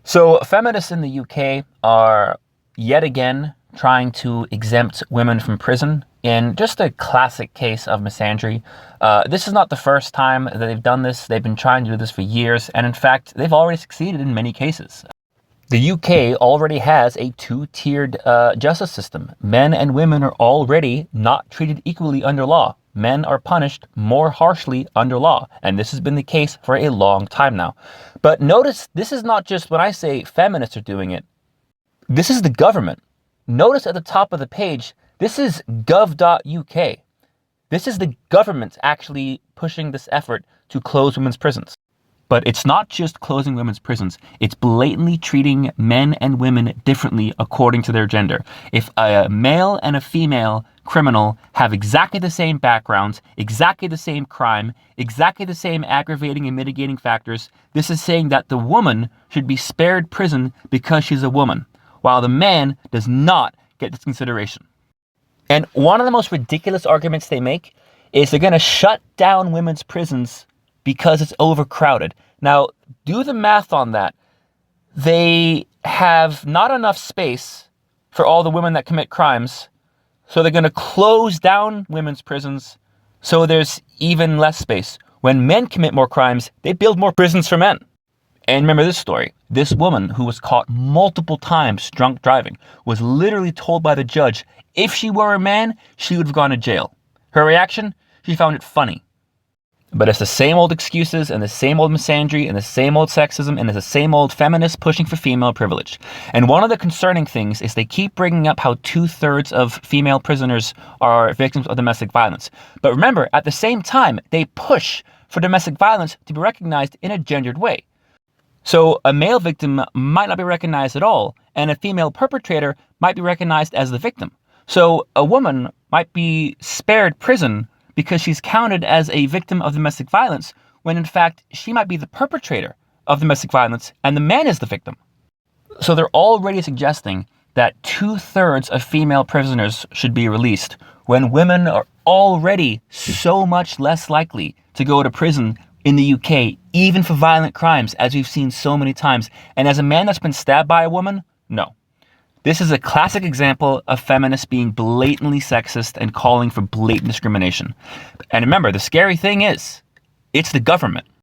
So feminists in the UK are yet again trying to exempt women from prison in just a classic case of misandry. This is not the first time that they've done this. They've been trying to do this for years, and in fact, they've already succeeded in many cases. The UK already has a two-tiered justice system. Men and women are already not treated equally under law. Men are punished more harshly under law, and this has been the case for a long time now. But notice, this is not just when I say feminists are doing it. This is the government. Notice at the top of the page, this is gov.uk. This is the government actually pushing this effort to close women's prisons. But it's not just closing women's prisons. It's blatantly treating men and women differently according to their gender. If a male and a female criminal have exactly the same backgrounds, exactly the same crime, exactly the same aggravating and mitigating factors, this is saying that the woman should be spared prison because she's a woman, while the man does not get this consideration. And one of the most ridiculous arguments they make is they're going to shut down women's prisons because it's overcrowded. Now, do the math on that. They have not enough space for all the women that commit crimes, so they're going to close down women's prisons so there's even less space. When men commit more crimes, they build more prisons for men. And remember this story. This woman who was caught multiple times drunk driving was literally told by the judge if she were a man, she would have gone to jail. Her reaction? She found it funny. But it's the same old excuses and the same old misandry and the same old sexism and it's the same old feminists pushing for female privilege. And one of the concerning things is they keep bringing up how 2/3 of female prisoners are victims of domestic violence. But remember, at the same time, they push for domestic violence to be recognized in a gendered way. So a male victim might not be recognized at all, and a female perpetrator might be recognized as the victim. So a woman might be spared prison because she's counted as a victim of domestic violence, when in fact she might be the perpetrator of domestic violence and the man is the victim. So they're already suggesting that 2/3 of female prisoners should be released when women are already so much less likely to go to prison in the UK, even for violent crimes, as we've seen so many times. And as a man that's been stabbed by a woman, no. This is a classic example of feminists being blatantly sexist and calling for blatant discrimination. And remember, the scary thing is, it's the government.